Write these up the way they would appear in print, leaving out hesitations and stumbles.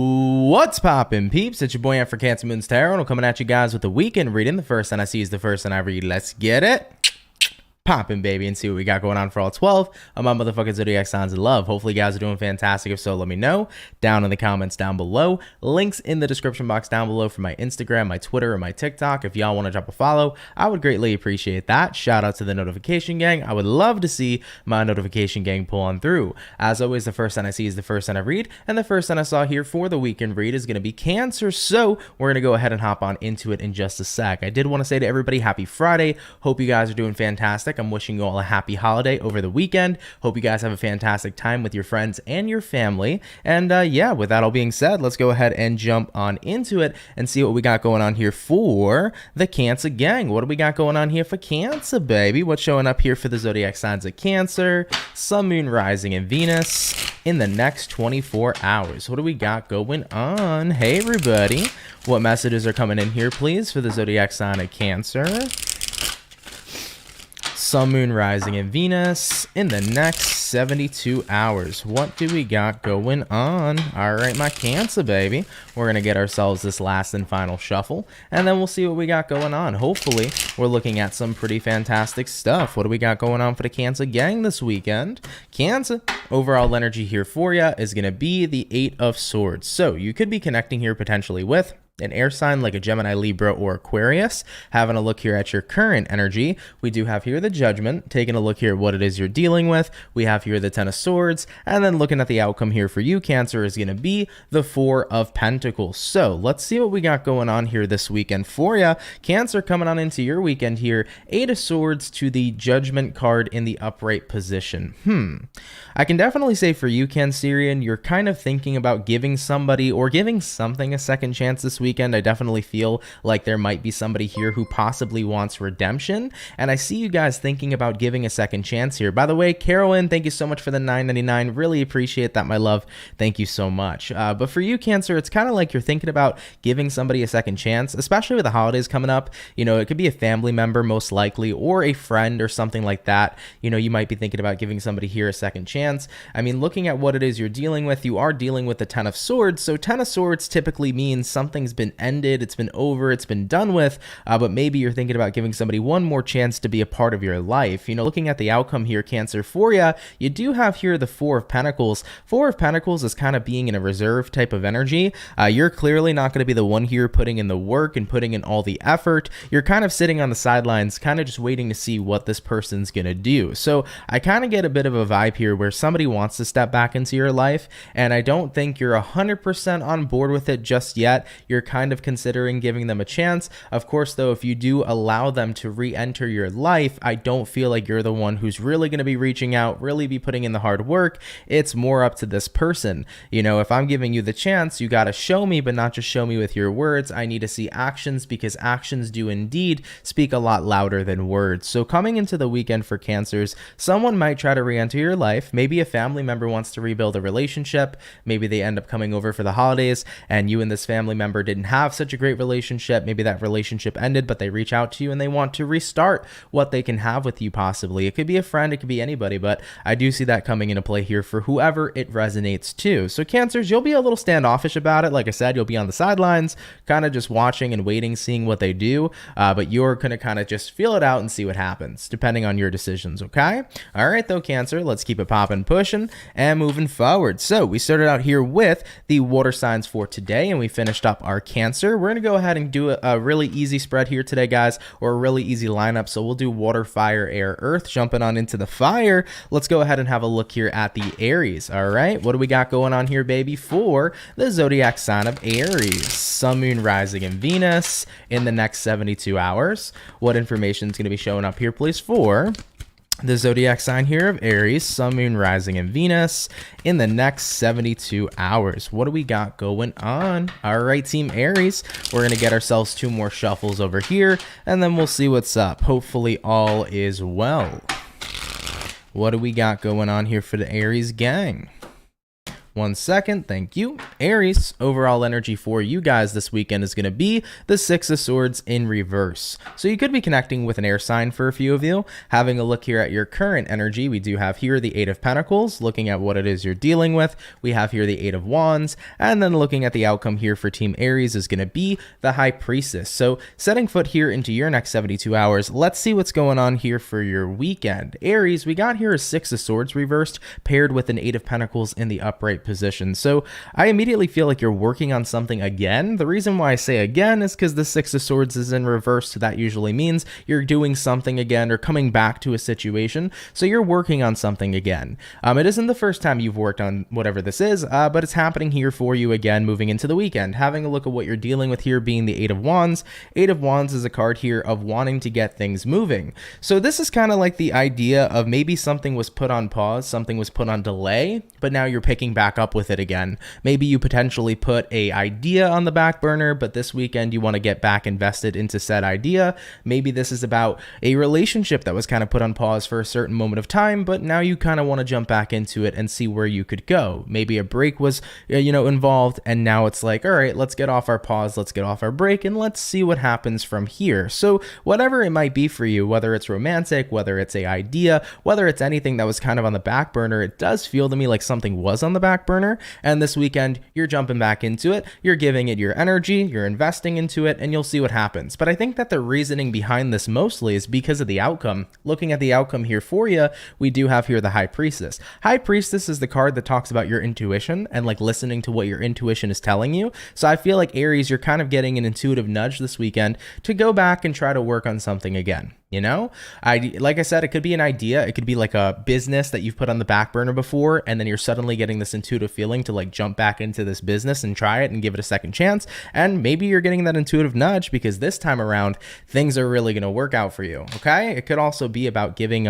What's poppin', peeps? It's your boy Ant for CancerMoonsTarot, and I'm coming at you guys with the weekend reading. The first sign I see is the first sign I read. Let's get it poppin', baby, and see what we got going on for all 12 of my motherfucking zodiac signs of love. Hopefully you guys are doing fantastic. If so, let me know down in the comments down below. Links in the description box down below for my Instagram, my Twitter, and my TikTok. If y'all want to drop a follow, I would greatly appreciate that. Shout out to the notification gang. I would love to see my notification gang pull on through. As always, the first sign I see is the first sign I read, and the first sign I saw here for the weekend read is going to be Cancer. So we're going to go ahead and hop on into it in just a sec. I did want to say to everybody, happy Friday. Hope you guys are doing fantastic. I'm wishing you all a happy holiday over the weekend. Hope you guys have a fantastic time with your friends and your family. And yeah, with that all being said, let's go ahead and jump on into it and see what we got going on here for the Cancer gang. What do we got going on here for Cancer, baby? What's showing up here for the zodiac signs of Cancer, Sun, Moon, Rising, and Venus in the next 24 hours? What do we got going on? Hey, everybody. What messages are coming in here, please, for the zodiac sign of Cancer, Sun, Moon, Rising, and Venus in the next 72 hours? What do we got going on? All right, my Cancer, baby. We're going to get ourselves this last and final shuffle, and then we'll see what we got going on. Hopefully, we're looking at some pretty fantastic stuff. What do we got going on for the Cancer gang this weekend? Cancer, overall energy here for you is going to be the Eight of Swords. So you could be connecting here potentially with an air sign like a Gemini, Libra, or Aquarius. Having a look here at your current energy, we do have here the Judgment. Taking a look here at what it is you're dealing with, we have here the Ten of Swords, and then looking at the outcome here for you, Cancer, is going to be the Four of Pentacles. So let's see what we got going on here this weekend for you. Cancer, coming on into your weekend here, Eight of Swords to the Judgment card in the upright position. I can definitely say for you, Cancerian, you're kind of thinking about giving somebody or giving something a second chance this weekend. I definitely feel like there might be somebody here who possibly wants redemption, and I see you guys thinking about giving a second chance here. By the way, Carolyn, thank you so much for the $9.99. Really appreciate that, my love. Thank you so much. But for you, Cancer, it's kind of like you're thinking about giving somebody a second chance, especially with the holidays coming up. You know, it could be a family member most likely, or a friend or something like that. You know, you might be thinking about giving somebody here a second chance. I mean, looking at what it is you're dealing with, you are dealing with the Ten of Swords. So Ten of Swords typically means something's been ended, it's been over, it's been done with, but maybe you're thinking about giving somebody one more chance to be a part of your life. You know, looking at the outcome here, Cancer, for you, you do have here the Four of Pentacles. Four of Pentacles is kind of being in a reserve type of energy. You're clearly not going to be the one here putting in the work and putting in all the effort. You're kind of sitting on the sidelines, kind of just waiting to see what this person's going to do. So I kind of get a bit of a vibe here where somebody wants to step back into your life, and I don't think you're 100% on board with it just yet. You're kind of considering giving them a chance. Of course, though, if you do allow them to re-enter your life, I don't feel like you're the one who's really going to be reaching out, really be putting in the hard work. It's more up to this person. You know, if I'm giving you the chance, you got to show me, but not just show me with your words. I need to see actions, because actions do indeed speak a lot louder than words. So coming into the weekend for Cancers, someone might try to re-enter your life. Maybe a family member wants to rebuild a relationship. Maybe they end up coming over for the holidays, and you and this family member didn't have such a great relationship. Maybe that relationship ended, but they reach out to you and they want to restart what they can have with you possibly. It could be a friend, it could be anybody, but I do see that coming into play here for whoever it resonates to. So Cancers, you'll be a little standoffish about it. Like I said, you'll be on the sidelines, kind of just watching and waiting, seeing what they do, but you're going to kind of just feel it out and see what happens, depending on your decisions, okay? All right, though, Cancer, let's keep it popping, pushing, and moving forward. So we started out here with the water signs for today, and we finished up our Cancer. We're going to go ahead and do a really easy spread here today, guys, or a really easy lineup. So we'll do water, fire, air, earth. Jumping on into the fire, let's go ahead and have a look here at the Aries. All right, what do we got going on here, baby, for the zodiac sign of Aries? Sun, Moon, Rising, and Venus in the next 72 hours. What information is going to be showing up here, please, for the zodiac sign here of Aries, Sun, Moon, Rising, and Venus in the next 72 hours? What do we got going on? All right, Team Aries, we're going to get ourselves two more shuffles over here, and then we'll see what's up. Hopefully all is well. What do we got going on here for the Aries gang? 1 second. Thank you. Aries, overall energy for you guys this weekend is going to be the Six of Swords in reverse. So you could be connecting with an air sign for a few of you. Having a look here at your current energy, we do have here the Eight of Pentacles, looking at what it is you're dealing with. We have here the Eight of Wands, and then looking at the outcome here for Team Aries is going to be the High Priestess. So setting foot here into your next 72 hours, let's see what's going on here for your weekend. Aries, we got here a Six of Swords reversed paired with an Eight of Pentacles in the upright position. So I immediately feel like you're working on something again. The reason why I say again is because the Six of Swords is in reverse, so that usually means you're doing something again or coming back to a situation. So you're working on something again. It isn't the first time you've worked on whatever this is, but it's happening here for you again moving into the weekend. Having a look at what you're dealing with here being the Eight of Wands. Eight of Wands is a card here of wanting to get things moving. So this is kind of like the idea of maybe something was put on pause, something was put on delay, but now you're picking back up with it again. Maybe you potentially put a idea on the back burner, but this weekend you want to get back invested into said idea. Maybe this is about a relationship that was kind of put on pause for a certain moment of time, but now you kind of want to jump back into it and see where you could go. Maybe a break was, involved, and now it's like, all right, let's get off our pause, let's get off our break, and let's see what happens from here. So whatever it might be for you, whether it's romantic, whether it's an idea, whether it's anything that was kind of on the back burner, it does feel to me like something was on the back burner, and this weekend you're jumping back into it, you're giving it your energy, you're investing into it, and you'll see what happens. But I think that the reasoning behind this mostly is because of the outcome. Looking at the outcome here for you, we do have here the High Priestess. High Priestess is the card that talks about your intuition and like listening to what your intuition is telling you. So I feel like Aries, you're kind of getting an intuitive nudge this weekend to go back and try to work on something again. Like I said, it could be an idea. It could be like a business that you've put on the back burner before, and then you're suddenly getting this intuitive feeling to like jump back into this business and try it and give it a second chance. And maybe you're getting that intuitive nudge because this time around, things are really going to work out for you. Okay. It could also be about giving,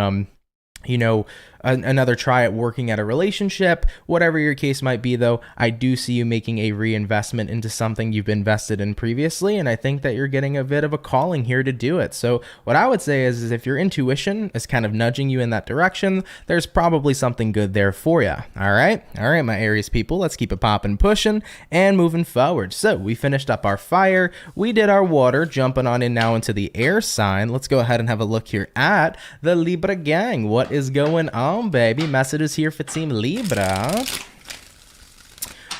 another try at working at a relationship. Whatever your case might be, though, I do see you making a reinvestment into something you've invested in previously, and I think that you're getting a bit of a calling here to do it. So what I would say is if your intuition is kind of nudging you in that direction, there's probably something good there for you. All right, my Aries people, let's keep it popping, pushing, and moving forward. So we finished up our fire, we did our water, jumping on in now into the air sign. Let's go ahead and have a look here at the Libra gang. What is going on, baby? Messages here for Team Libra.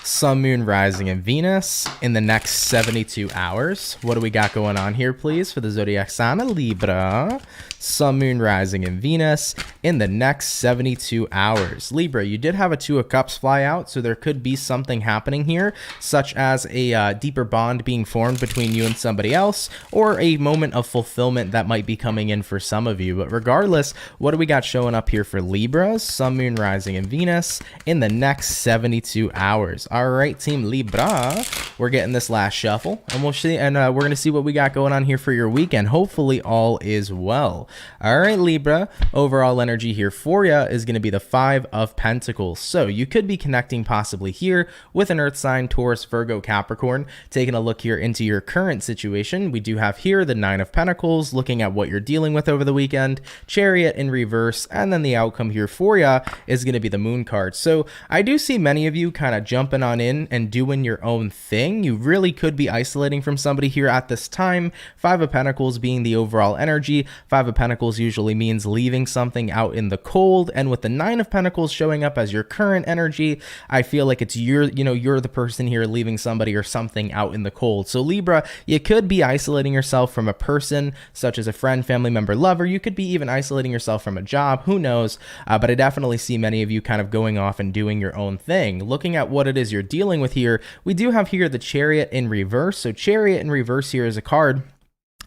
Sun, Moon, Rising, and Venus in the next 72 hours. What do we got going on here, please, for the zodiac sign of Libra? Sun, Moon, Rising, and Venus in the next 72 hours. Libra, you did have a Two of Cups fly out, so there could be something happening here, such as a deeper bond being formed between you and somebody else, or a moment of fulfillment that might be coming in for some of you. But regardless, what do we got showing up here for Libra? Sun, Moon, Rising, and Venus in the next 72 hours. All right, Team Libra, we're getting this last shuffle, and we'll see, and we're gonna see what we got going on here for your weekend. Hopefully, all is well. All right, Libra, overall energy here for you is going to be the Five of Pentacles. So you could be connecting possibly here with an earth sign, Taurus, Virgo, Capricorn. Taking a look here into your current situation, we do have here the Nine of Pentacles, looking at what you're dealing with over the weekend, Chariot in reverse, and then the outcome here for you is going to be the Moon card. So I do see many of you kind of jumping on in and doing your own thing. You really could be isolating from somebody here at this time. Five of Pentacles being the overall energy. Five of Pentacles usually means leaving something out in the cold, and with the Nine of Pentacles showing up as your current energy, I feel like it's you're the person here leaving somebody or something out in the cold. So Libra, you could be isolating yourself from a person such as a friend, family member, lover. You could be even isolating yourself from a job, who knows, but I definitely see many of you kind of going off and doing your own thing. Looking at what it is you're dealing with here, we do have here the Chariot in reverse. So Chariot in reverse here is a card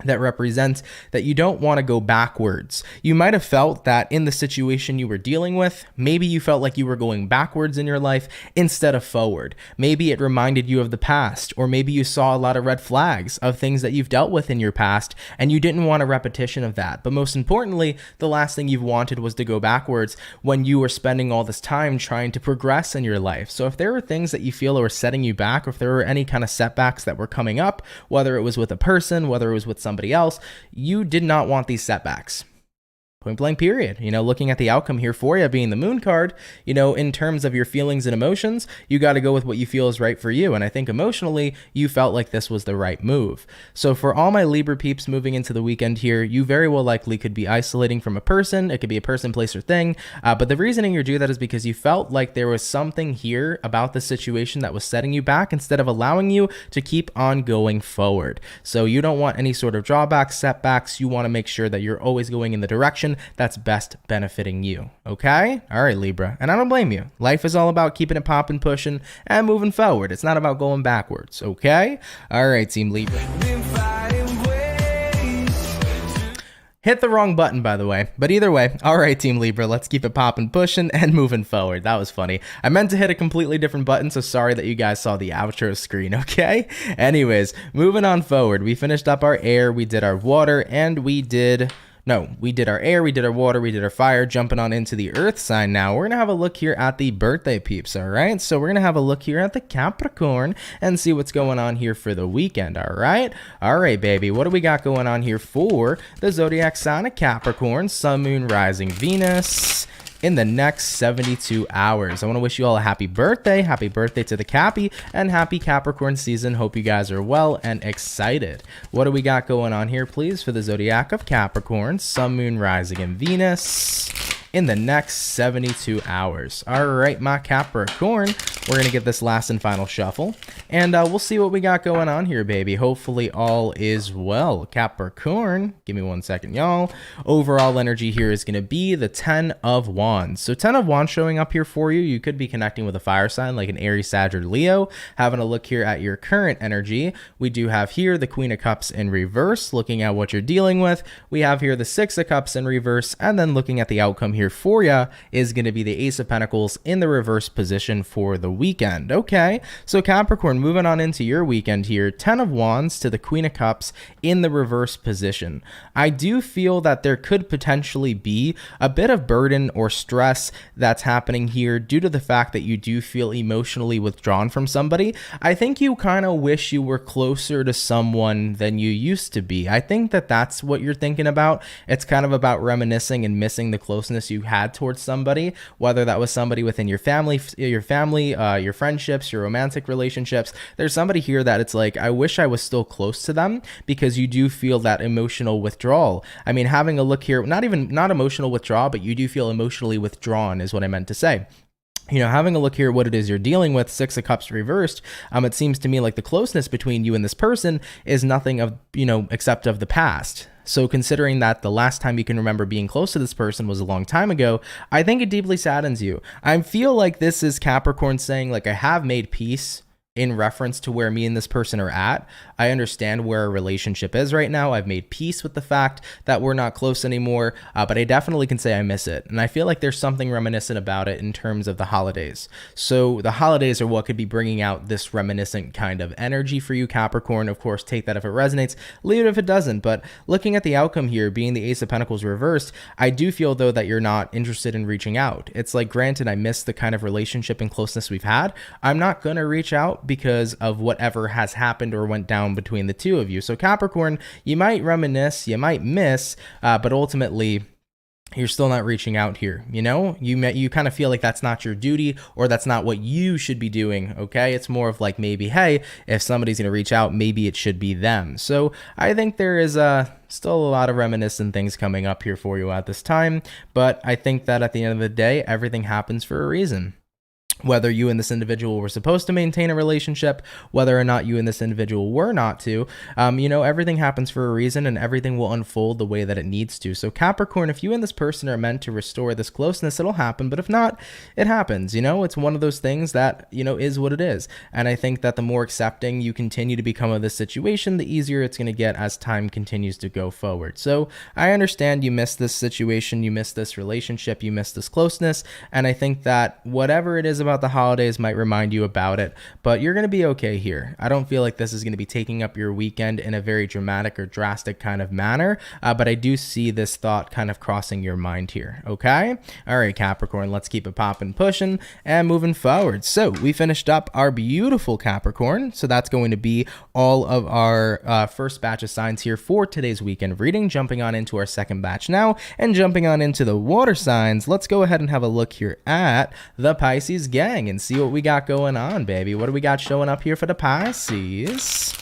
that represents that you don't want to go backwards. You might have felt that in the situation you were dealing with, maybe you felt like you were going backwards in your life instead of forward. Maybe it reminded you of the past, or maybe you saw a lot of red flags of things that you've dealt with in your past and you didn't want a repetition of that. But most importantly, the last thing you've wanted was to go backwards when you were spending all this time trying to progress in your life. So if there were things that you feel were setting you back, or if there were any kind of setbacks that were coming up, whether it was with a person, whether it was with somebody else, you did not want these setbacks. Point blank period. You know, looking at the outcome here for you being the moon card, you know, in terms of your feelings and emotions, you got to go with what you feel is right for you. And I think emotionally, you felt like this was the right move. So for all my Libra peeps moving into the weekend here, you very well likely could be isolating from a person. It could be a person, place, or thing. But the reasoning you do that is because you felt like there was something here about the situation that was setting you back instead of allowing you to keep on going forward. So you don't want any sort of drawbacks, setbacks. You want to make sure that you're always going in the direction that's best benefiting you. Okay? All right, Libra. And I don't blame you. Life is all about keeping it popping, pushing, and moving forward. It's not about going backwards. Okay? All right, Team Libra. Hit the wrong button, by the way. But either way, all right, Team Libra, let's keep it popping, pushing, and moving forward. That was funny. I meant to hit a completely different button, so sorry that you guys saw the outro screen, okay? Anyways, moving on forward. We finished up our air, we did our water, and we did our air, we did our water, we did our fire, jumping on into the earth sign now. We're going to have a look here at the birthday peeps, all right? So we're going to have a look here at the Capricorn and see what's going on here for the weekend, all right? All right, baby, what do we got going on here for the zodiac sign of Capricorn, sun, moon, rising, Venus in the next 72 hours. I want to wish you all a happy birthday to the Cappy, and happy Capricorn season. Hope you guys are well and excited. What do we got going on here, please, for the zodiac of Capricorn, sun, moon, rising, and Venus in the next 72 hours. All right, my Capricorn, we're going to get this last and final shuffle, and we'll see what we got going on here, baby. Hopefully all is well. Capricorn, give me 1 second, y'all. Overall energy here is going to be the 10 of Wands. So 10 of Wands showing up here for you. You could be connecting with a fire sign like an Aries, Sag, or Leo. Having a look here at your current energy, we do have here the Queen of Cups in reverse, looking at what you're dealing with. We have here the Six of Cups in reverse, and then looking at the outcome here for you is going to be the Ace of Pentacles in the reverse position for the weekend. Okay, so Capricorn, moving on into your weekend here, 10 of Wands to the Queen of Cups in the reverse position. I do feel that there could potentially be a bit of burden or stress that's happening here due to the fact that you do feel emotionally withdrawn from somebody. I think you kind of wish you were closer to someone than you used to be. I think that that's what you're thinking about. It's kind of about reminiscing and missing the closeness you had towards somebody, whether that was somebody within your family, your friendships, your romantic relationships. There's somebody here that it's like, I wish I was still close to them, because you do feel that emotional withdrawal. I mean, having a look here, not emotional withdrawal, but you do feel emotionally withdrawn is what I meant to say. You know, having a look here at what it is you're dealing with, Six of Cups reversed, it seems to me like the closeness between you and this person is nothing of, except of the past. So considering that the last time you can remember being close to this person was a long time ago, I think it deeply saddens you. I feel like this is Capricorn saying, like, I have made peace in reference to where me and this person are at. I understand where our relationship is right now. I've made peace with the fact that we're not close anymore, but I definitely can say I miss it. And I feel like there's something reminiscent about it in terms of the holidays. So the holidays are what could be bringing out this reminiscent kind of energy for you, Capricorn. Of course, take that if it resonates, leave it if it doesn't. But looking at the outcome here, being the Ace of Pentacles reversed, I do feel, though, that you're not interested in reaching out. It's like, granted, I miss the kind of relationship and closeness we've had. I'm not going to reach out because of whatever has happened or went down between the two of you. So Capricorn, you might reminisce, you might miss, but ultimately you're still not reaching out here. You kind of feel like that's not your duty, or that's not what you should be doing. Okay, it's more of like, maybe, hey, if somebody's going to reach out, maybe it should be them. So I think there is still a lot of reminiscent things coming up here for you at this time, but I think that at the end of the day, everything happens for a reason. Whether you and this individual were supposed to maintain a relationship, whether or not you and this individual were not to, everything happens for a reason, and everything will unfold the way that it needs to. So Capricorn, if you and this person are meant to restore this closeness, it'll happen. But if not, it happens. It's one of those things that, is what it is. And I think that the more accepting you continue to become of this situation, the easier it's going to get as time continues to go forward. So I understand you miss this situation, you miss this relationship, you miss this closeness. And I think that whatever it is about about the holidays might remind you about it, but you're going to be okay here. I don't feel like this is going to be taking up your weekend in a very dramatic or drastic kind of manner, but I do see this thought kind of crossing your mind here, okay? All right, Capricorn, let's keep it popping, pushing, and moving forward. So we finished up our beautiful Capricorn, so that's going to be all of our first batch of signs here for today's weekend reading. Jumping on into our second batch now, and jumping on into the water signs, let's go ahead and have a look here at the Pisces gang and see what we got going on, baby. What do we got showing up here for the Pisces?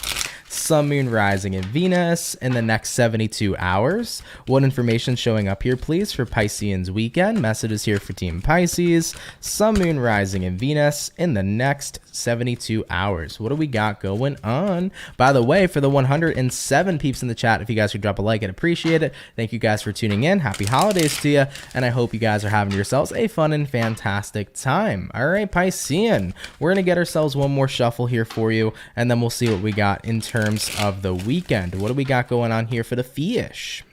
Sun, Moon, Rising, and Venus in the next 72 hours. What information showing up here, please, for Pisceans weekend? Messages here for Team Pisces. Sun, Moon, Rising, and Venus in the next 72 hours. What do we got going on? By the way, for the 107 peeps in the chat, if you guys could drop a like, I'd appreciate it. Thank you guys for tuning in. Happy holidays to you, and I hope you guys are having yourselves a fun and fantastic time. All right, Piscean, we're going to get ourselves one more shuffle here for you, and then we'll see what we got in terms of the weekend. What do we got going on here for the fish?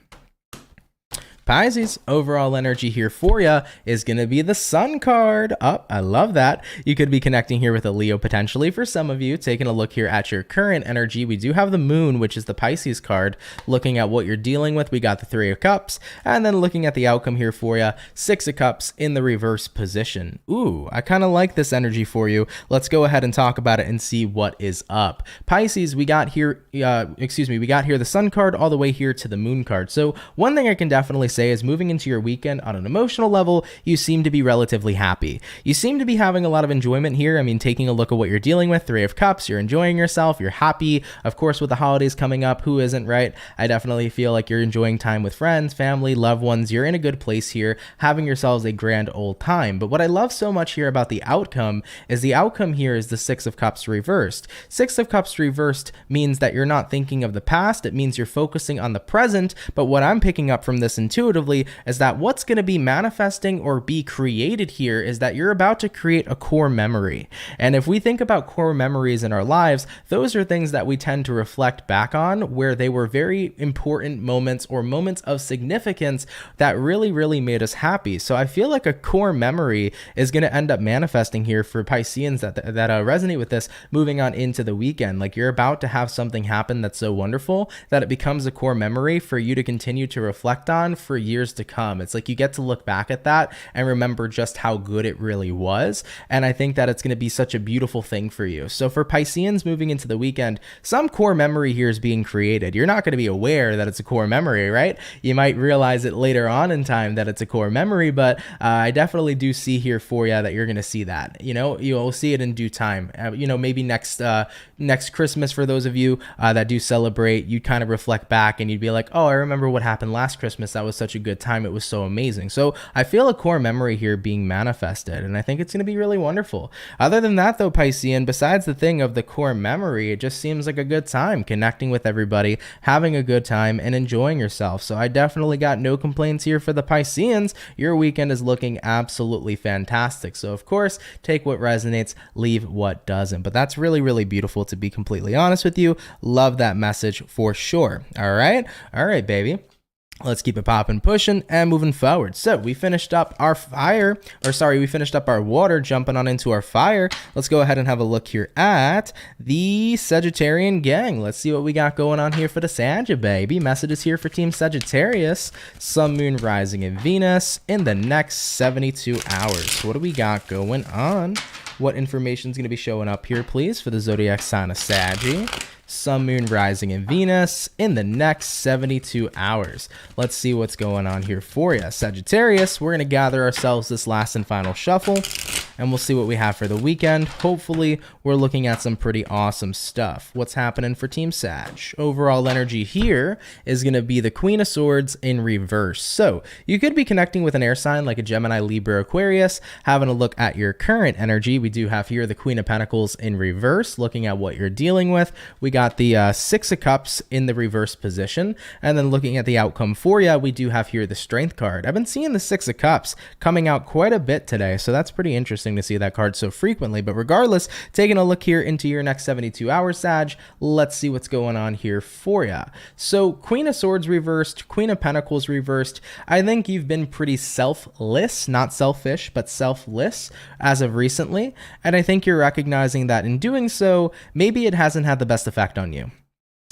Pisces, overall energy here for you is going to be the Sun card. Oh, I love that. You could be connecting here with a Leo potentially for some of you. Taking a look here at your current energy, we do have the Moon, which is the Pisces card. Looking at what you're dealing with, we got the Three of Cups. And then looking at the outcome here for you, Six of Cups in the reverse position. Ooh, I kind of like this energy for you. Let's go ahead and talk about it and see what is up. Pisces, we got here, we got here the Sun card all the way here to the Moon card. So one thing I can definitely say is moving into your weekend on an emotional level, you seem to be relatively happy. You seem to be having a lot of enjoyment here. I mean, taking a look at what you're dealing with, Three of Cups, you're enjoying yourself, you're happy. Of course, with the holidays coming up, who isn't, right? I definitely feel like you're enjoying time with friends, family, loved ones. You're in a good place here, having yourselves a grand old time. But what I love so much here about the outcome is the Six of Cups reversed. Six of Cups reversed means that you're not thinking of the past. It means you're focusing on the present. But what I'm picking up from this intuitively is that what's going to be manifesting or be created here is that you're about to create a core memory. And if we think about core memories in our lives, those are things that we tend to reflect back on where they were very important moments or moments of significance that really, really made us happy. So I feel like a core memory is going to end up manifesting here for Pisceans that resonate with this moving on into the weekend. Like you're about to have something happen that's so wonderful that it becomes a core memory for you to continue to reflect on for years to come. It's like you get to look back at that and remember just how good it really was. And I think that it's going to be such a beautiful thing for you. So for Pisceans moving into the weekend, some core memory here is being created. You're not going to be aware that it's a core memory, right? You might realize it later on in time that it's a core memory, but I definitely do see here for you that you're going to see that. You know, you'll see it in due time. Maybe next Christmas for those of you that do celebrate, you kind of reflect back and you'd be like, oh, I remember what happened last Christmas. That was such a good time. It was so amazing. So I feel a core memory here being manifested, and I think it's going to be really wonderful. Other than that though, Piscean, besides the thing of the core memory, it just seems like a good time connecting with everybody, having a good time and enjoying yourself. So I definitely got no complaints here for the Pisceans. Your weekend is looking absolutely fantastic. So of course, take what resonates, leave what doesn't. But that's really, really beautiful, to be completely honest with you. Love that message for sure. All right, baby. Let's keep it popping, pushing, and moving forward. So we finished up our water, jumping on into our fire. Let's go ahead and have a look here at the Sagittarian gang. Let's see what we got going on here for the Saggy baby. Messages here for Team Sagittarius. Sun, Moon, Rising, and Venus in the next 72 hours. What do we got going on? What information is going to be showing up here, please, for the zodiac sign of Saggy? Sun, Moon, Rising, and Venus in the next 72 hours. Let's see what's going on here for you. Sagittarius, we're going to gather ourselves this last and final shuffle, and we'll see what we have for the weekend. Hopefully, we're looking at some pretty awesome stuff. What's happening for Team Sag? Overall energy here is going to be the Queen of Swords in reverse. So you could be connecting with an air sign like a Gemini, Libra, Aquarius, having a look at your current energy. We do have here the Queen of Pentacles in reverse, looking at what you're dealing with. We got the Six of Cups in the reverse position. And then looking at the outcome for you, we do have here the Strength card. I've been seeing the Six of Cups coming out quite a bit today, so that's pretty interesting to see that card so frequently. But regardless, taking a look here into your next 72 hours, Sag, let's see what's going on here for you. So Queen of Swords reversed, Queen of Pentacles reversed. I think you've been pretty selfless, not selfish, but selfless as of recently. And I think you're recognizing that in doing so, maybe it hasn't had the best effect on you.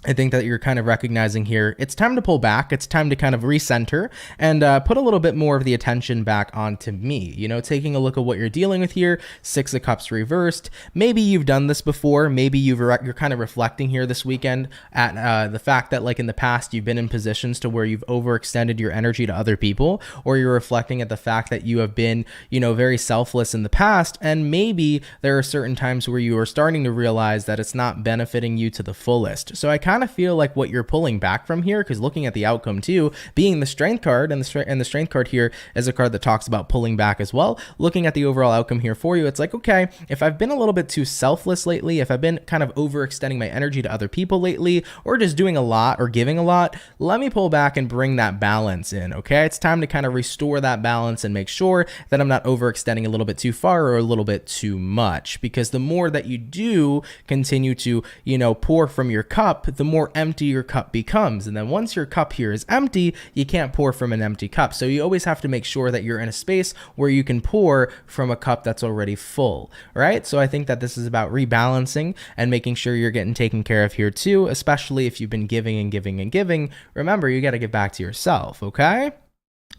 I think that you're kind of recognizing here, it's time to pull back. It's time to kind of recenter and put a little bit more of the attention back onto me. You know, taking a look at what you're dealing with here, Six of Cups reversed. Maybe you've done this before. Maybe you're kind of reflecting here this weekend at the fact that like in the past, you've been in positions to where you've overextended your energy to other people, or you're reflecting at the fact that you have been, you know, very selfless in the past. And maybe there are certain times where you are starting to realize that it's not benefiting you to the fullest. So I kind of feel like what you're pulling back from here, because looking at the outcome too, being the Strength card, and the Strength card here is a card that talks about pulling back as well. Looking at the overall outcome here for you, it's like, okay, if I've been a little bit too selfless lately, if I've been kind of overextending my energy to other people lately, or just doing a lot or giving a lot, let me pull back and bring that balance in, okay? It's time to kind of restore that balance and make sure that I'm not overextending a little bit too far or a little bit too much, because the more that you do continue to, you know, pour from your cup, the more empty your cup becomes. And then once your cup here is empty, you can't pour from an empty cup. So you always have to make sure that you're in a space where you can pour from a cup that's already full, right? So I think that this is about rebalancing and making sure you're getting taken care of here too, especially if you've been giving and giving and giving. Remember, you got to give back to yourself, okay?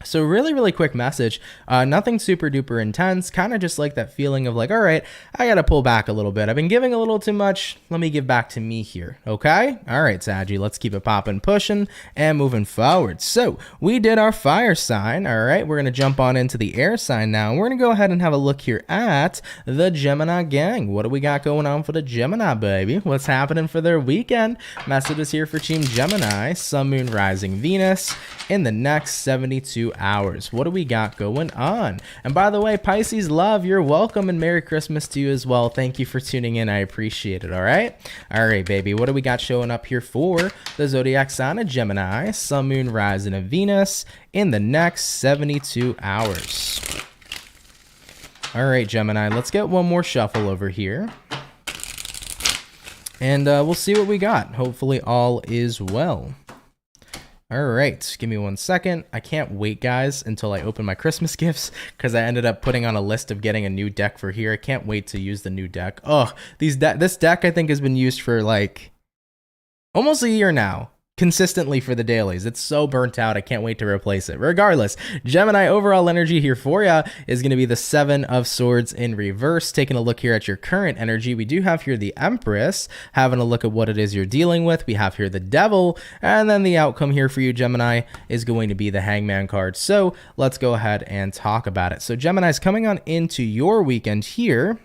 So really quick message, nothing super duper intense, kind of just like that feeling of like, all right, I got to pull back a little bit. I've been giving a little too much. Let me give back to me here. Okay. All right, Saggy, let's keep it popping, pushing and moving forward. So we did our fire sign. All right. We're going to jump on into the air sign now. We're going to go ahead and have a look here at the Gemini gang. What do we got going on for the Gemini, baby? What's happening for their weekend? Messages here for Team Gemini, Sun, Moon, Rising, Venus in the next 72 hours. What do we got going on? And by the way, Pisces love, you're welcome, and Merry Christmas to you as well. Thank you for tuning in. I appreciate it. All right, baby, what do we got showing up here for the zodiac sign of Gemini, Sun, Moon, Rising, and Venus in the next 72 hours? All right, Gemini, let's get one more shuffle over here and we'll see what we got. Hopefully all is well. All right, give me 1 second. I can't wait, guys, until I open my Christmas gifts, because I ended up putting on a list of getting a new deck for here. I can't wait to use the new deck. Oh, this deck I think has been used for like almost a year now, consistently for the dailies. It's so burnt out. I can't wait to replace it. Regardless, Gemini overall energy here for you is going to be the Seven of Swords in reverse. Taking a look here at your current energy, we do have here the Empress, having a look at what it is you're dealing with. We have here the Devil, and then the outcome here for you, Gemini, is going to be the Hangman card. So let's go ahead and talk about it. So Gemini's coming on into your weekend here.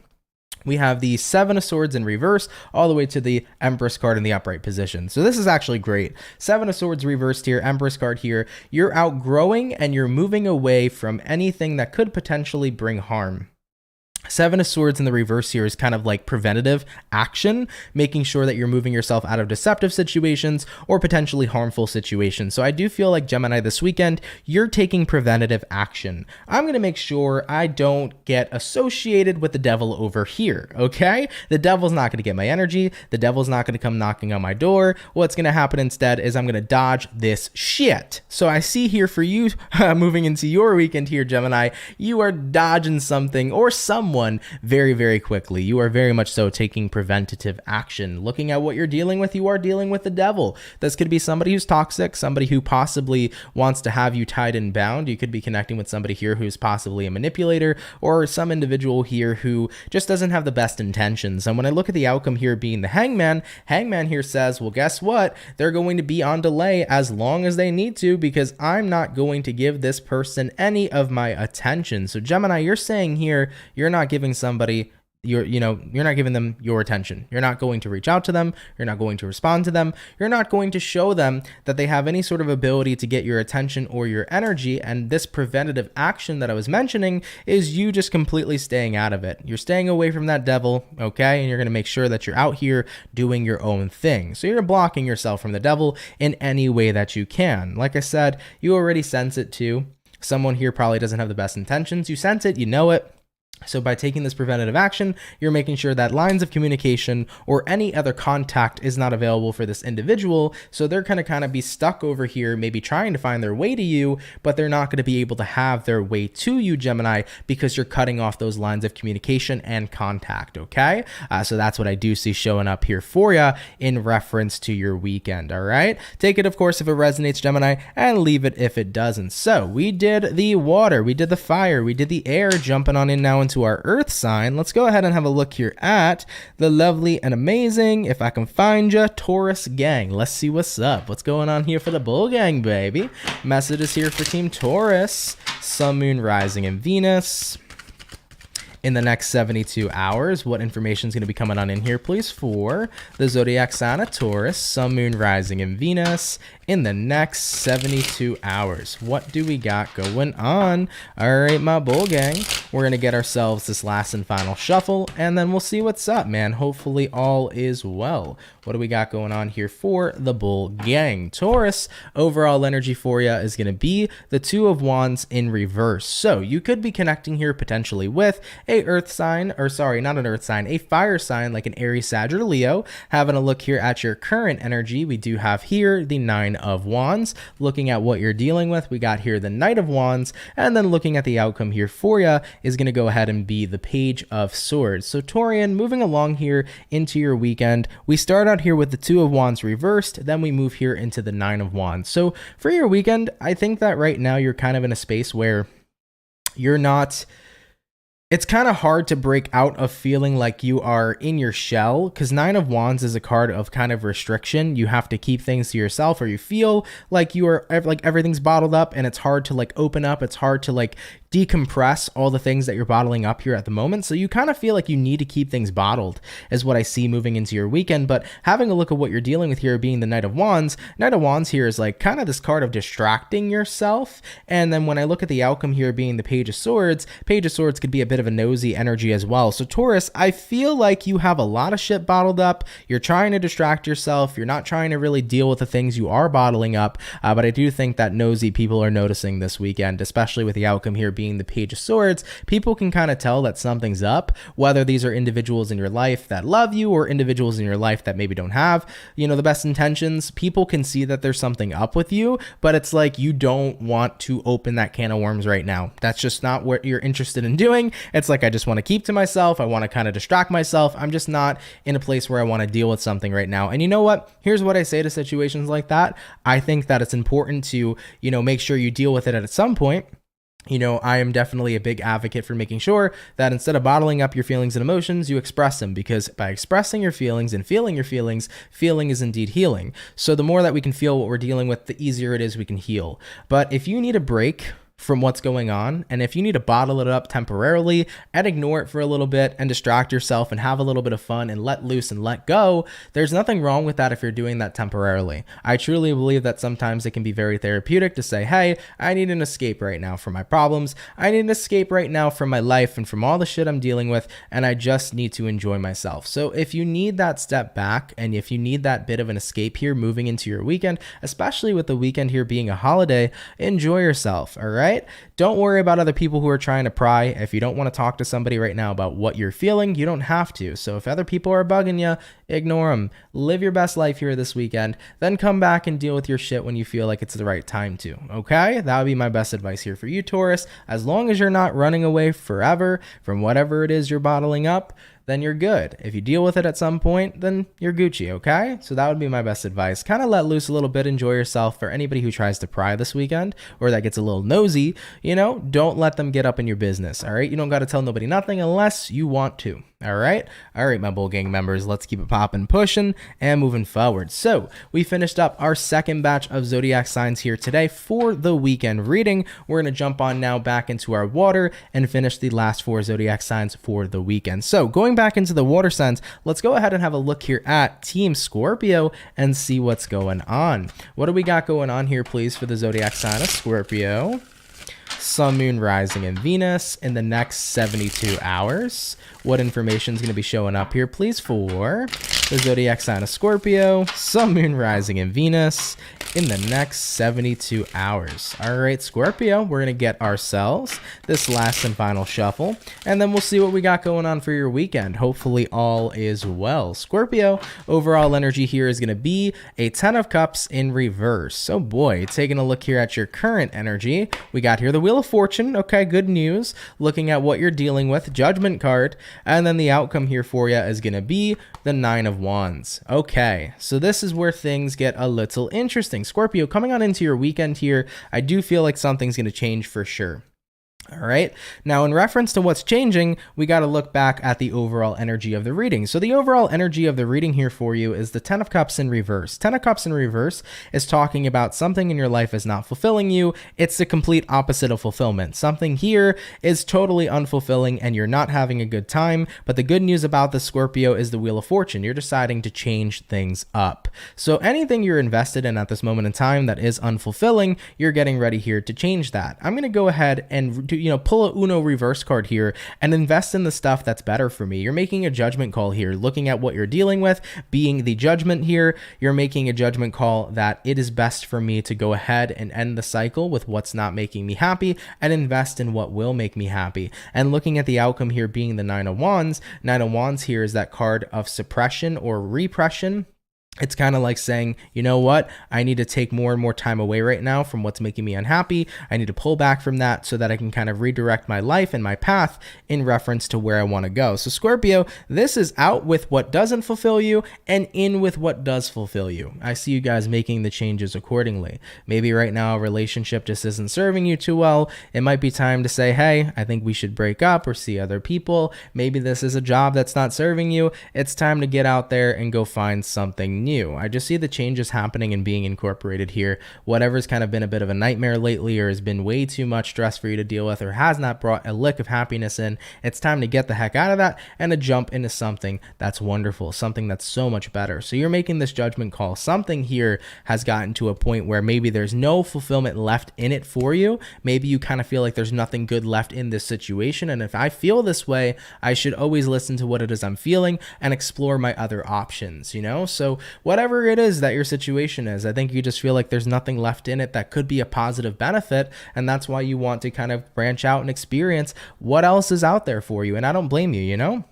We have the Seven of Swords in reverse all the way to the Empress card in the upright position. So this is actually great. Seven of Swords reversed here, Empress card here. You're outgrowing and you're moving away from anything that could potentially bring harm. Seven of Swords in the reverse here is kind of like preventative action, making sure that you're moving yourself out of deceptive situations or potentially harmful situations. So I do feel like, Gemini, this weekend, you're taking preventative action. I'm going to make sure I don't get associated with the devil over here, okay? The devil's not going to get my energy. The devil's not going to come knocking on my door. What's going to happen instead is I'm going to dodge this shit. So I see here for you, moving into your weekend here, Gemini, you are dodging something or someone very quickly. You are very much so taking preventative action. Looking at what you're dealing with, you are dealing with the devil. This could be somebody who's toxic, somebody who possibly wants to have you tied and bound. You could be connecting with somebody here who's possibly a manipulator, or some individual here who just doesn't have the best intentions. And when I look at the outcome here being the Hangman, Hangman here says, well, guess what? They're going to be on delay as long as they need to, because I'm not going to give this person any of my attention. So Gemini, you're saying here, you're not giving somebody you're not giving them your attention. You're not going to reach out to them. You're not going to respond to them. You're not going to show them that they have any sort of ability to get your attention or your energy. And this preventative action that I was mentioning is you just completely staying out of it. You're staying away from that devil, okay? And you're going to make sure that you're out here doing your own thing. So you're blocking yourself from the devil in any way that you can. Like I said, you already sense it too. Someone here probably doesn't have the best intentions. You sense it, you know it. So by taking this preventative action, you're making sure that lines of communication or any other contact is not available for this individual. So they're going to kind of be stuck over here, maybe trying to find their way to you, but they're not going to be able to have their way to you, Gemini, because you're cutting off those lines of communication and contact, okay? So that's what I do see showing up here for you in reference to your weekend, all right? Take it, of course, if it resonates, Gemini, and leave it if it doesn't. So we did the water, we did the fire, we did the air, jumping on in now into our earth sign. Let's go ahead and have a look here at the lovely and amazing, if I can find you, Taurus gang. Let's see what's up. What's going on here for the bull gang, baby? Messages here for Team Taurus. Sun, Moon, Rising, and Venus. In the next 72 hours, what information is going to be coming on in here, please, for the zodiac sign of Taurus, Sun, Moon, Rising, and Venus. In the next 72 hours, what do we got going on? All right, my bull gang, we're going to get ourselves this last and final shuffle, and then we'll see what's up, man. Hopefully all is well. What do we got going on here for the bull gang? Taurus, overall energy for you is going to be the Two of Wands in reverse. So you could be connecting here potentially with a earth sign, or sorry, not an earth sign, a fire sign like an Aries, Sag, or Leo. Having a look here at your current energy, we do have here the Nine of Wands. Looking at what you're dealing with, we got here the Knight of Wands, and then looking at the outcome here for you is going to go ahead and be the Page of Swords. So Taurian, moving along here into your weekend, we start out here with the Two of Wands reversed, then we move here into the Nine of Wands. So for your weekend, I think that right now you're kind of in a space where you're not... It's kind of hard to break out of feeling like you are in your shell, because Nine of Wands is a card of kind of restriction. You have to keep things to yourself, or you feel like you are like everything's bottled up and it's hard to like open up. It's hard to like decompress all the things that you're bottling up here at the moment. So you kind of feel like you need to keep things bottled is what I see moving into your weekend. But having a look at what you're dealing with here being the Knight of Wands here is like kind of this card of distracting yourself. And then when I look at the outcome here being the Page of Swords could be a bit of a nosy energy as well. So Taurus, I feel like you have a lot of shit bottled up. You're trying to distract yourself. You're not trying to really deal with the things you are bottling up. But I do think that nosy people are noticing this weekend, especially with the outcome here being the Page of Swords. People can kind of tell that something's up, whether these are individuals in your life that love you or individuals in your life that maybe don't have, the best intentions. People can see that there's something up with you, but it's like you don't want to open that can of worms right now. That's just not what you're interested in doing. It's like, I just want to keep to myself. I want to kind of distract myself. I'm just not in a place where I want to deal with something right now. And you know what? Here's what I say to situations like that. I think that it's important to, make sure you deal with it at some point. I am definitely a big advocate for making sure that instead of bottling up your feelings and emotions, you express them, because by expressing your feelings and feeling your feelings, feeling is indeed healing. So the more that we can feel what we're dealing with, the easier it is we can heal. But if you need a break from what's going on, and if you need to bottle it up temporarily and ignore it for a little bit and distract yourself and have a little bit of fun and let loose and let go, there's nothing wrong with that if you're doing that temporarily. I truly believe that sometimes it can be very therapeutic to say, hey, I need an escape right now from my problems. I need an escape right now from my life and from all the shit I'm dealing with, and I just need to enjoy myself. So if you need that step back, and if you need that bit of an escape here moving into your weekend, especially with the weekend here being a holiday, enjoy yourself, all right? Don't worry about other people who are trying to pry. If you don't want to talk to somebody right now about what you're feeling, you don't have to. So if other people are bugging you, ignore them. Live your best life here this weekend. Then come back and deal with your shit when you feel like it's the right time to. Okay? That would be my best advice here for you, Taurus. As long as you're not running away forever from whatever it is you're bottling up, then you're good. If you deal with it at some point, then you're Gucci, okay? So that would be my best advice. Kind of let loose a little bit, enjoy yourself. For anybody who tries to pry this weekend or that gets a little nosy, don't let them get up in your business, all right? You don't got to tell nobody nothing unless you want to. All right, my Bull Gang members, let's keep it popping, pushing, and moving forward. So we finished up our second batch of zodiac signs here today for the weekend reading. We're going to jump on now back into our water and finish the last 4 zodiac signs for the weekend. So going back into the water signs, let's go ahead and have a look here at Team Scorpio and see what's going on. What do we got going on here, please, for the zodiac sign of Scorpio? Sun, Moon, Rising, and Venus in the next 72 hours. What information is going to be showing up here, please, for the zodiac sign of Scorpio, Sun, Moon, Rising, and Venus in the next 72 hours. All right, Scorpio, we're going to get ourselves this last and final shuffle, and then we'll see what we got going on for your weekend. Hopefully all is well. Scorpio, overall energy here is going to be a 10 of Cups in reverse. Oh boy, taking a look here at your current energy, we got here the Wheel of Fortune. Okay, good news. Looking at what you're dealing with, Judgment card, and then the outcome here for you is going to be the 9 of Wands. Okay, so this is where things get a little interesting. Scorpio, coming on into your weekend here, I do feel like something's going to change for sure. All right. Now, in reference to what's changing, we got to look back at the overall energy of the reading. So the overall energy of the reading here for you is the 10 of Cups in reverse. 10 of Cups in reverse is talking about something in your life is not fulfilling you. It's the complete opposite of fulfillment. Something here is totally unfulfilling and you're not having a good time. But the good news about the Scorpio is the Wheel of Fortune. You're deciding to change things up. So anything you're invested in at this moment in time that is unfulfilling, you're getting ready here to change that. I'm going to go ahead and pull a Uno reverse card here and invest in the stuff that's better for me. You're making a judgment call here, looking at what you're dealing with, being the judgment here. You're making a judgment call that it is best for me to go ahead and end the cycle with what's not making me happy and invest in what will make me happy. And looking at the outcome here being the 9 of Wands. 9 of Wands here is that card of suppression or repression. It's kind of like saying, you know what, I need to take more and more time away right now from what's making me unhappy. I need to pull back from that so that I can kind of redirect my life and my path in reference to where I want to go. So Scorpio, this is out with what doesn't fulfill you and in with what does fulfill you. I see you guys making the changes accordingly. Maybe right now a relationship just isn't serving you too well. It might be time to say, hey, I think we should break up or see other people. Maybe this is a job that's not serving you. It's time to get out there and go find something new. I just see the changes happening and being incorporated here. Whatever's kind of been a bit of a nightmare lately or has been way too much stress for you to deal with or has not brought a lick of happiness in, it's time to get the heck out of that and to jump into something that's wonderful, something that's so much better. So you're making this judgment call. Something here has gotten to a point where maybe there's no fulfillment left in it for you. Maybe you kind of feel like there's nothing good left in this situation. And if I feel this way, I should always listen to what it is I'm feeling and explore my other options, you know? So whatever it is that your situation is, I think you just feel like there's nothing left in it that could be a positive benefit. And that's why you want to kind of branch out and experience what else is out there for you. And I don't blame you, you know?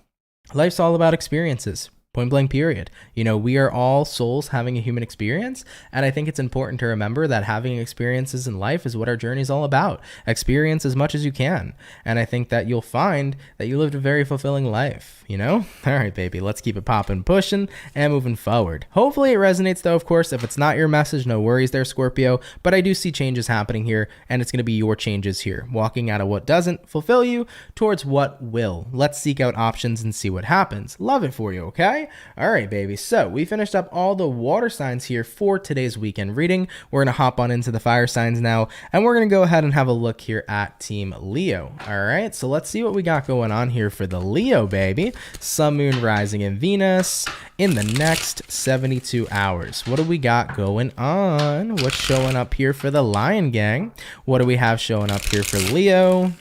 Life's all about experiences. Point blank period. You know, we are all souls having a human experience. And I think it's important to remember that having experiences in life is what our journey is all about. Experience as much as you can. And I think that you'll find that you lived a very fulfilling life, you know? All right, baby, let's keep it popping, pushing, and moving forward. Hopefully it resonates though, of course. If it's not your message, no worries there, Scorpio. But I do see changes happening here, and it's going to be your changes here. Walking out of what doesn't fulfill you towards what will. Let's seek out options and see what happens. Love it for you, okay? All right, baby. So we finished up all the water signs here for today's weekend reading. We're going to hop on into the fire signs now, and we're going to go ahead and have a look here at Team Leo. All right, so let's see what we got going on here for the Leo, baby. Sun, Moon, Rising, and Venus in the next 72 hours. What do we got going on? What's showing up here for the Lion Gang? What do we have showing up here for Leo?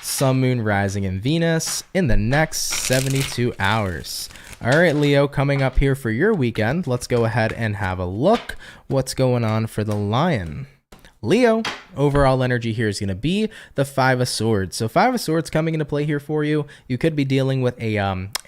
Sun, Moon, Rising, and Venus in the next 72 hours. All right, Leo, coming up here for your weekend, let's go ahead and have a look. What's going on for the Lion? Leo, overall energy here is going to be the 5 of Swords. So 5 of Swords coming into play here for you. You could be dealing with a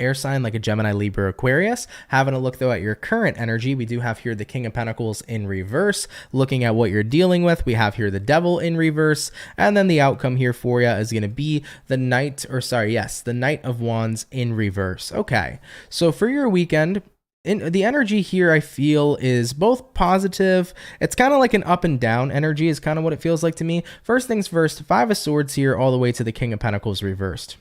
air sign like a Gemini, Libra, Aquarius. Having a look though at your current energy, we do have here the King of Pentacles in reverse. Looking at what you're dealing with, we have here the Devil in reverse. And then the outcome here for you is going to be the Knight of Wands in reverse. Okay, so for your weekend, the energy here I feel is both positive. It's kind of like an up and down energy is kind of what it feels like to me. First things first, 5 of Swords here all the way to the King of Pentacles reversed.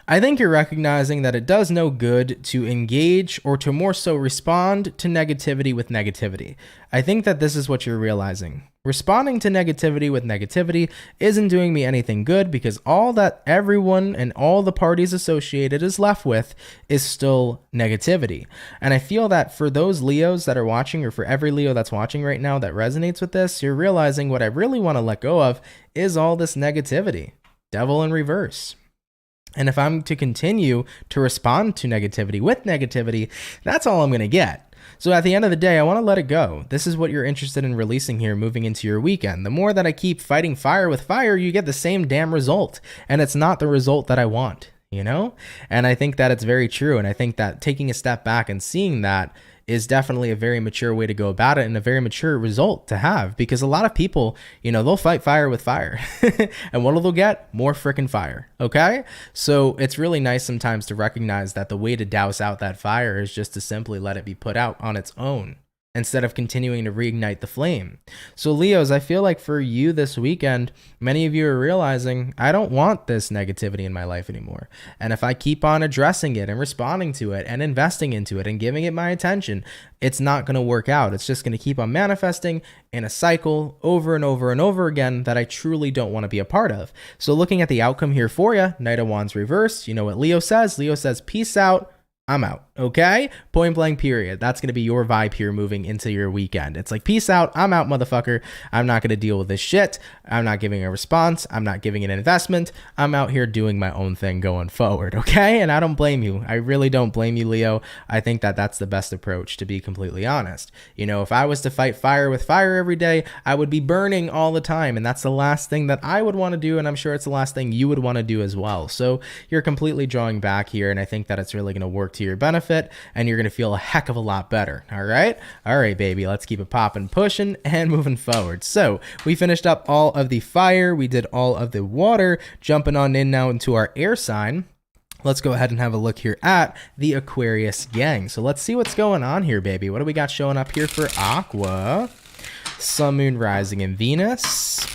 I think you're recognizing that it does no good to engage or to more so respond to negativity with negativity. I think that this is what you're realizing. Responding to negativity with negativity isn't doing me anything good because all that everyone and all the parties associated is left with is still negativity. And I feel that for those Leos that are watching, or for every Leo that's watching right now that resonates with this, you're realizing what I really want to let go of is all this negativity. Devil in reverse. And if I'm to continue to respond to negativity with negativity, that's all I'm going to get. So at the end of the day, I want to let it go. This is what you're interested in releasing here moving into your weekend. The more that I keep fighting fire with fire, you get the same damn result. And it's not the result that I want, you know? And I think that it's very true. And I think that taking a step back and seeing that is definitely a very mature way to go about it and a very mature result to have, because a lot of people, they'll fight fire with fire and what will they get? More freaking fire. Okay. So it's really nice sometimes to recognize that the way to douse out that fire is just to simply let it be put out on its own, instead of continuing to reignite the flame. So Leos, I feel like for you this weekend, many of you are realizing, I don't want this negativity in my life anymore. And if I keep on addressing it and responding to it and investing into it and giving it my attention, it's not going to work out. It's just going to keep on manifesting in a cycle over and over and over again that I truly don't want to be a part of. So looking at the outcome here for you, Knight of Wands reversed, you know what Leo says? Leo says, peace out. I'm out. Okay? Point blank period. That's going to be your vibe here moving into your weekend. It's like, peace out. I'm out, motherfucker. I'm not going to deal with this shit. I'm not giving a response. I'm not giving an investment. I'm out here doing my own thing going forward. Okay? And I don't blame you. I really don't blame you, Leo. I think that that's the best approach, to be completely honest. If I was to fight fire with fire every day, I would be burning all the time. And that's the last thing that I would want to do. And I'm sure it's the last thing you would want to do as well. So you're completely drawing back here. And I think that it's really going to work to your benefit, and you're going to feel a heck of a lot better. All right, baby, let's keep it popping, pushing, and moving forward. So we finished up all of the fire. We did all of the water. Jumping on in now into our air sign. Let's go ahead and have a look here at the Aquarius gang. So let's see what's going on here, baby. What do we got showing up here for Aqua? Sun, Moon, Rising, and Venus.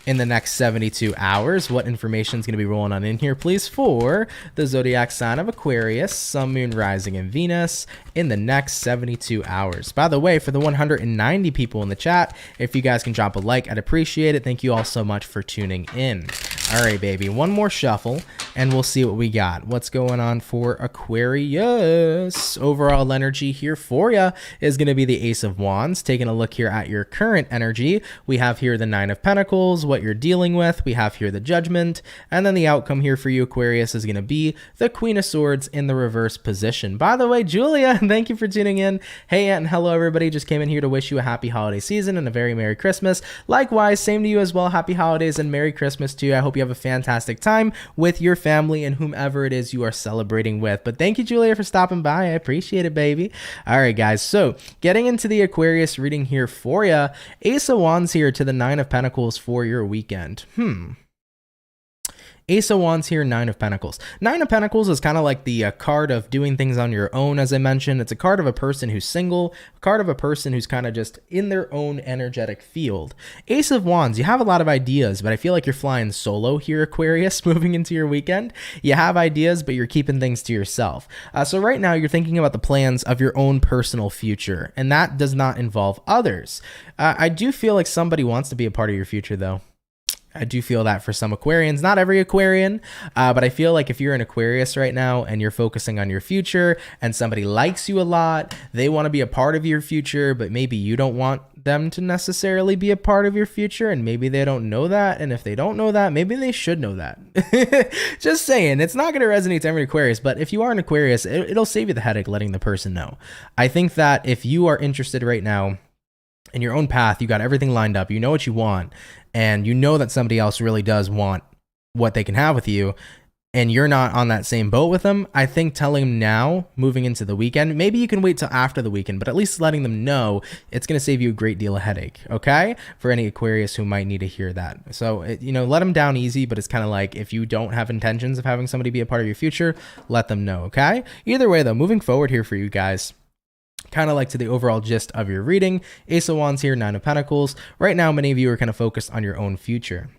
In the next 72 hours, what information is going to be rolling on in here, please, for the zodiac sign of Aquarius, Sun, Moon, Rising, and Venus in the next 72 hours. By the way, for the 190 people in the chat, if you guys can drop a like, I'd appreciate it. Thank you all so much for tuning in. All right, baby, one more shuffle, and we'll see what we got. What's going on for Aquarius? Overall energy here for you is going to be the Ace of Wands. Taking a look here at your current energy, we have here the Nine of Pentacles, what you're dealing with. We have here the Judgment, and then the outcome here for you, Aquarius, is going to be the Queen of Swords in the reverse position. By the way, Julia, thank you for tuning in. Hey, and hello, everybody. Just came in here to wish you a happy holiday season and a very Merry Christmas. Likewise, same to you as well. Happy holidays and Merry Christmas to you. I hope you have a fantastic time with your family and whomever it is you are celebrating with. But thank you, Julia, for stopping by. I appreciate it, baby. All right, guys. So getting into the Aquarius reading here for you, Ace of Wands here to the Nine of Pentacles for your weekend. Ace of Wands here, Nine of Pentacles. Nine of Pentacles is kind of like the card of doing things on your own, as I mentioned. It's a card of a person who's single, a card of a person who's kind of just in their own energetic field. Ace of Wands, you have a lot of ideas, but I feel like you're flying solo here, Aquarius, moving into your weekend. You have ideas, but you're keeping things to yourself. So right now, you're thinking about the plans of your own personal future, and that does not involve others. I do feel like somebody wants to be a part of your future, though. I do feel that for some Aquarians, not every Aquarian, but I feel like if you're an Aquarius right now and you're focusing on your future and somebody likes you a lot, they want to be a part of your future, but maybe you don't want them to necessarily be a part of your future, and maybe they don't know that. And if they don't know that, maybe they should know that. Just saying, it's not going to resonate to every Aquarius, but if you are an Aquarius, it'll save you the headache letting the person know. I think that if you are interested right now in your own path, you got everything lined up, you know what you want, and you know that somebody else really does want what they can have with you, and you're not on that same boat with them, I think telling them now, moving into the weekend, maybe you can wait till after the weekend, but at least letting them know, it's going to save you a great deal of headache, okay? For any Aquarius who might need to hear that. So, let them down easy, but it's kind of like, if you don't have intentions of having somebody be a part of your future, let them know, okay? Either way, though, moving forward here for you guys, kind of like to the overall gist of your reading, Ace of Wands here, Nine of Pentacles. Right now, many of you are kind of focused on your own future.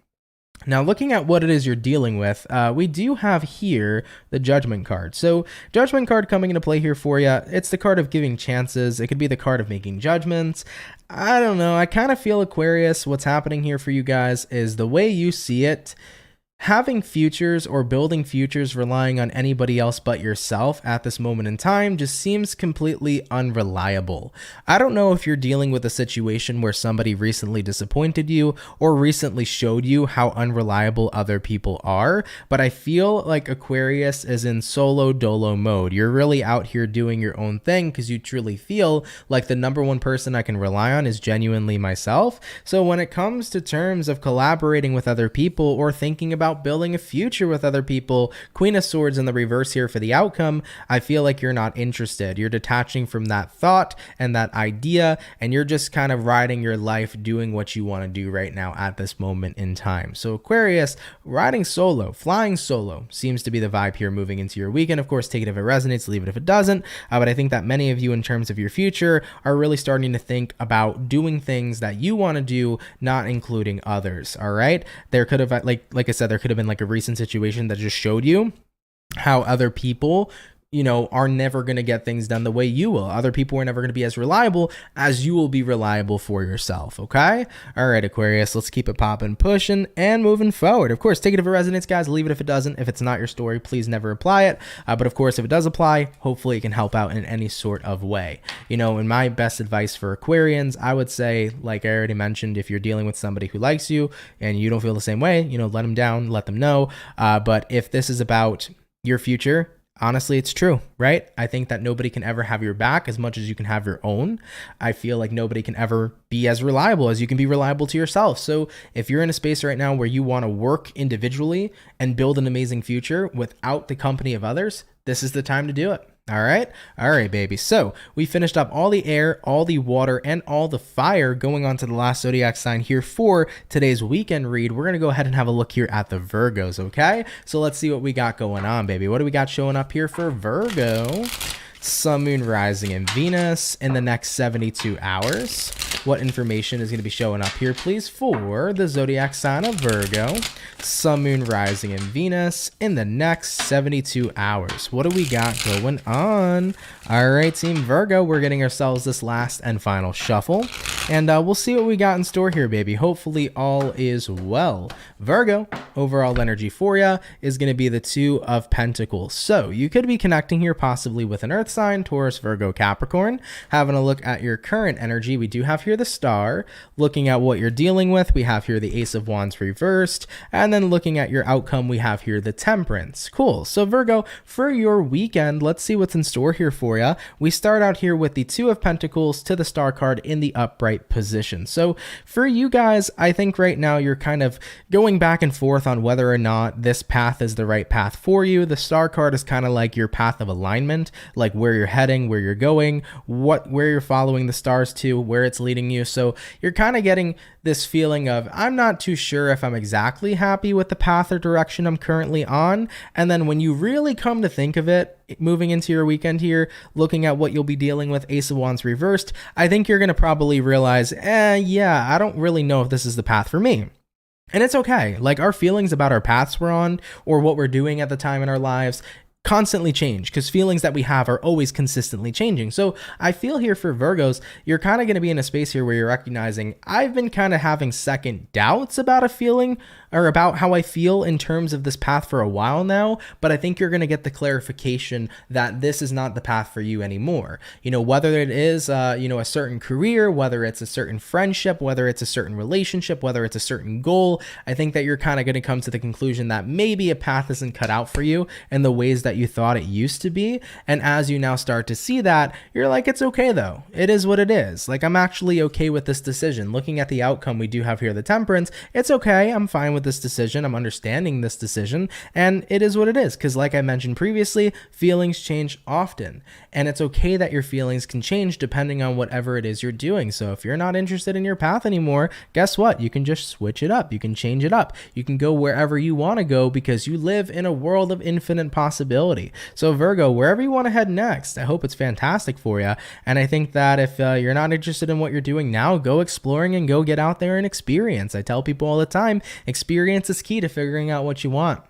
Now, looking at what it is you're dealing with, we do have here the Judgment card. So, Judgment card coming into play here for you. It's the card of giving chances. It could be the card of making judgments. I don't know. I kind of feel, Aquarius, what's happening here for you guys is the way you see it. Having futures or building futures relying on anybody else but yourself at this moment in time just seems completely unreliable. I don't know if you're dealing with a situation where somebody recently disappointed you or recently showed you how unreliable other people are, but I feel like Aquarius is in solo dolo mode. You're really out here doing your own thing because you truly feel like the number one person I can rely on is genuinely myself. So when it comes to terms of collaborating with other people or thinking about building a future with other people, Queen of Swords in the reverse here for the outcome, I feel like you're not interested. You're detaching from that thought and that idea, and you're just kind of riding your life, doing what you want to do right now at this moment in time. So Aquarius, riding solo, flying solo seems to be the vibe here moving into your weekend. Of course, take it if it resonates, leave it if it doesn't. But I think that many of you, in terms of your future, are really starting to think about doing things that you want to do, not including others. All right. There could have, like I said, there could have been like a recent situation that just showed you how other people, you know, are never going to get things done the way you will. Other people are never going to be as reliable as you will be reliable for yourself. Okay. All right, Aquarius, let's keep it popping, pushing, and moving forward. Of course, take it if it resonates, guys. Leave it if it doesn't. If it's not your story, please never apply it. But of course, if it does apply, hopefully it can help out in any sort of way. You know, in my best advice for Aquarians, I would say, like I already mentioned, if you're dealing with somebody who likes you and you don't feel the same way, you know, let them down, let them know. But if this is about your future, honestly, it's true, right? I think that nobody can ever have your back as much as you can have your own. I feel like nobody can ever be as reliable as you can be reliable to yourself. So if you're in a space right now where you want to work individually and build an amazing future without the company of others, this is the time to do it. All right, baby. So we finished up all the air, all the water, and all the fire. Going on to the last zodiac sign here for today's weekend read. We're going to go ahead and have a look here at the Virgos, okay? So let's see what we got going on, baby. What do we got showing up here for Virgo? Sun, Moon, Rising, and Venus in the next 72 hours. What information is going to be showing up here, please, for the zodiac sign of Virgo? Sun, Moon, Rising, and Venus in the next 72 hours. What do we got going on? All right, Team Virgo, we're getting ourselves this last and final shuffle, and we'll see what we got in store here, baby. Hopefully all is well. Virgo, overall energy for you is going to be the Two of Pentacles. So you could be connecting here possibly with an Earth sign, Taurus, Virgo, Capricorn. Having a look at your current energy, we do have here the Star. Looking at what you're dealing with, we have here the Ace of Wands reversed. And then looking at your outcome, we have here the Temperance. Cool. So Virgo, for your weekend, let's see what's in store here for you. We start out here with the Two of Pentacles to the Star card in the upright position. So for you guys, I think right now you're kind of going back and forth on whether or not this path is the right path for you. The Star card is kind of like your path of alignment, like where you're heading, where you're going, where you're following the stars to, where it's leading you. So you're kind of getting this feeling of, I'm not too sure if I'm exactly happy with the path or direction I'm currently on. And then when you really come to think of it, moving into your weekend here, looking at what you'll be dealing with, Ace of Wands reversed, I think you're going to probably realize, yeah, I don't really know if this is the path for me. And it's okay. Like, our feelings about our paths we're on or what we're doing at the time in our lives constantly change, because feelings that we have are always consistently changing. So I feel here for Virgos, you're kind of going to be in a space here where you're recognizing, I've been kind of having second doubts about a feeling or about how I feel in terms of this path for a while now, but I think you're going to get the clarification that this is not the path for you anymore. You know, whether it is, a certain career, whether it's a certain friendship, whether it's a certain relationship, whether it's a certain goal, I think that you're kind of going to come to the conclusion that maybe a path isn't cut out for you in the ways that you thought it used to be. And as you now start to see that, you're like, it's okay though. It is what it is. Like, I'm actually okay with this decision. Looking at the outcome, we do have here the Temperance. It's okay. I'm fine with this decision. I'm understanding this decision, and it is what it is. Because like I mentioned previously, feelings change often, and it's okay that your feelings can change depending on whatever it is you're doing. So if you're not interested in your path anymore, guess what? You can just switch it up. You can change it up. You can go wherever you want to go, because you live in a world of infinite possibilities. possibility. So Virgo, wherever you want to head next, I hope it's fantastic for you. And I think that if you're not interested in what you're doing now, go exploring and go get out there and experience. I tell people all the time, experience is key to figuring out what you want.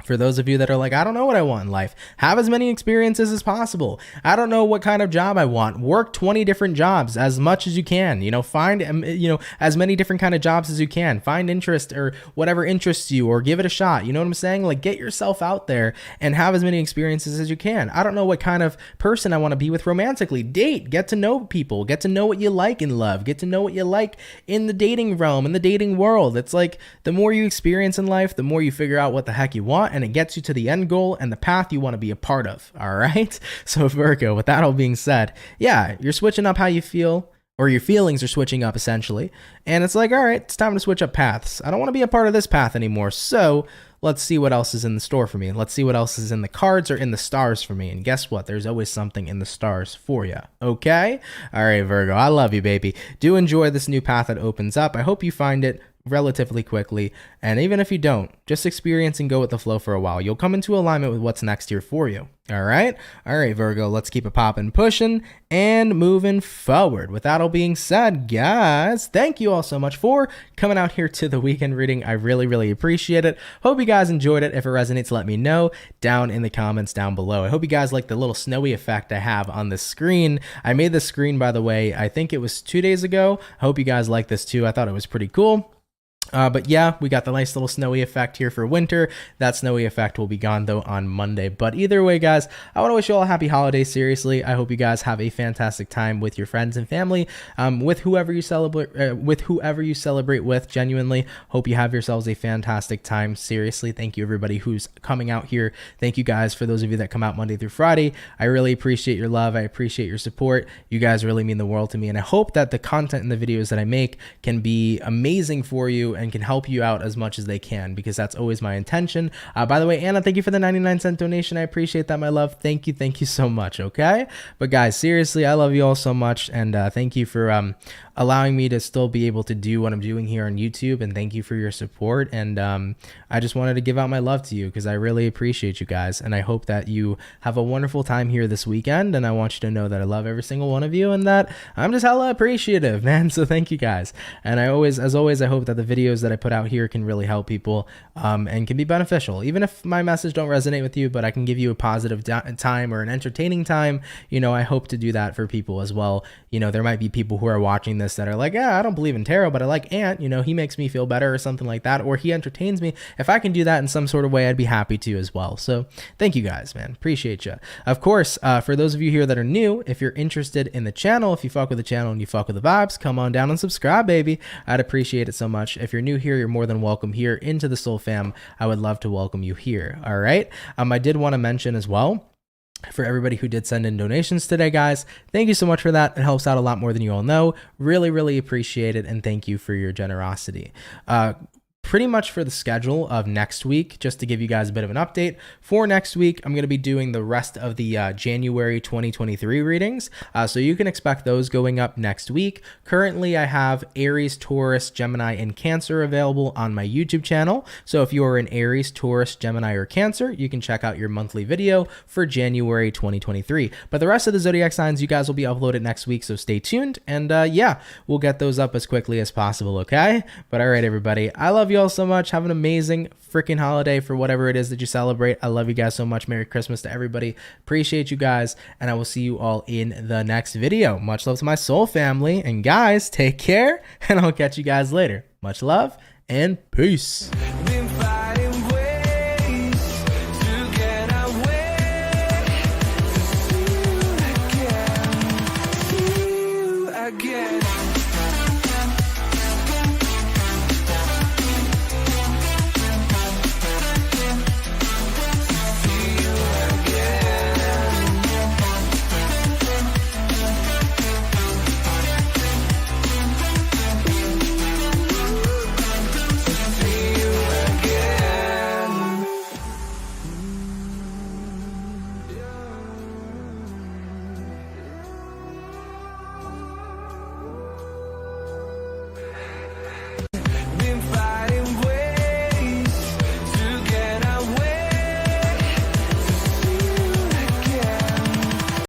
For those of you that are like, I don't know what I want in life, have as many experiences as possible. I don't know what kind of job I want. Work 20 different jobs as much as you can. Find, as many different kind of jobs as you can. Find interest or whatever interests you, or give it a shot. You know what I'm saying? Like, get yourself out there and have as many experiences as you can. I don't know what kind of person I want to be with romantically. Date, get to know people, get to know what you like in love, get to know what you like in the dating realm, in the dating world. It's like, the more you experience in life, the more you figure out what the heck you want, and it gets you to the end goal and the path you want to be a part of. All right. So Virgo, with that all being said, yeah, you're switching up how you feel, or your feelings are switching up essentially. And it's like, all right, it's time to switch up paths. I don't want to be a part of this path anymore. So let's see what else is in the store for me. Let's see what else is in the cards or in the stars for me. And guess what? There's always something in the stars for you. Okay. All right, Virgo, I love you, baby. Do enjoy this new path that opens up. I hope you find it relatively quickly, and even if you don't, just experience and go with the flow for a while. You'll come into alignment with what's next here for you. All right, Virgo, let's keep it popping, pushing, and moving forward. With that all being said, guys, thank you all so much for coming out here to the weekend reading. I really appreciate it. Hope you guys enjoyed it. If it resonates, let me know down in the comments down below. I hope you guys like the little snowy effect I have on the screen. I made this screen, by the way, I think it was 2 days ago. I hope you guys like this too. I thought it was pretty cool. But yeah, we got the nice little snowy effect here for winter. That snowy effect will be gone though on Monday. But either way, guys, I want to wish you all a happy holiday. Seriously, I hope you guys have a fantastic time with your friends and family, with whoever you celebrate with. Genuinely, hope you have yourselves a fantastic time. Seriously, thank you everybody who's coming out here. Thank you guys for those of you that come out Monday through Friday. I really appreciate your love. I appreciate your support. You guys really mean the world to me, and I hope that the content and the videos that I make can be amazing for you and can help you out as much as they can, because that's always my intention. By the way, Anna, thank you for the 99-cent donation. I appreciate that, my love. Thank you so much. Okay, but guys, seriously, I love you all so much, and thank you for allowing me to still be able to do what I'm doing here on YouTube, and thank you for your support. And I just wanted to give out my love to you because I really appreciate you guys, and I hope that you have a wonderful time here this weekend. And I want you to know that I love every single one of you, and that I'm just hella appreciative, man. So thank you guys. And as always, I hope that the videos that I put out here can really help people and can be beneficial, even if my message don't resonate with you, but I can give you a positive time or an entertaining time. I hope to do that for people as well. There might be people who are watching this that are like, yeah, I don't believe in tarot, but I like Ant, he makes me feel better or something like that, or he entertains me. If I can do that in some sort of way, I'd be happy to as well. So thank you guys, man. Appreciate you. Of course, for those of you here that are new, if you're interested in the channel, if you fuck with the channel and you fuck with the vibes, come on down and subscribe, baby. I'd appreciate it so much. If you're new here, you're more than welcome here into the Soul Fam. I would love to welcome you here. All right. I did want to mention as well, for everybody who did send in donations today, guys, thank you so much for that. It helps out a lot more than you all know. Really appreciate it, and thank you for your generosity. Pretty much for the schedule of next week, just to give you guys a bit of an update. For next week, I'm going to be doing the rest of the January 2023 readings. So you can expect those going up next week. Currently, I have Aries, Taurus, Gemini, and Cancer available on my YouTube channel. So if you are an Aries, Taurus, Gemini, or Cancer, you can check out your monthly video for January 2023. But the rest of the zodiac signs, you guys will be uploaded next week, so stay tuned. And yeah, we'll get those up as quickly as possible, okay? But all right, everybody, I love you all so much. Have an amazing freaking holiday for whatever it is that you celebrate. I love you guys so much. Merry Christmas to everybody. Appreciate you guys, and I will see you all in the next video. Much love to my soul family, and guys, take care, and I'll catch you guys later. Much love and peace.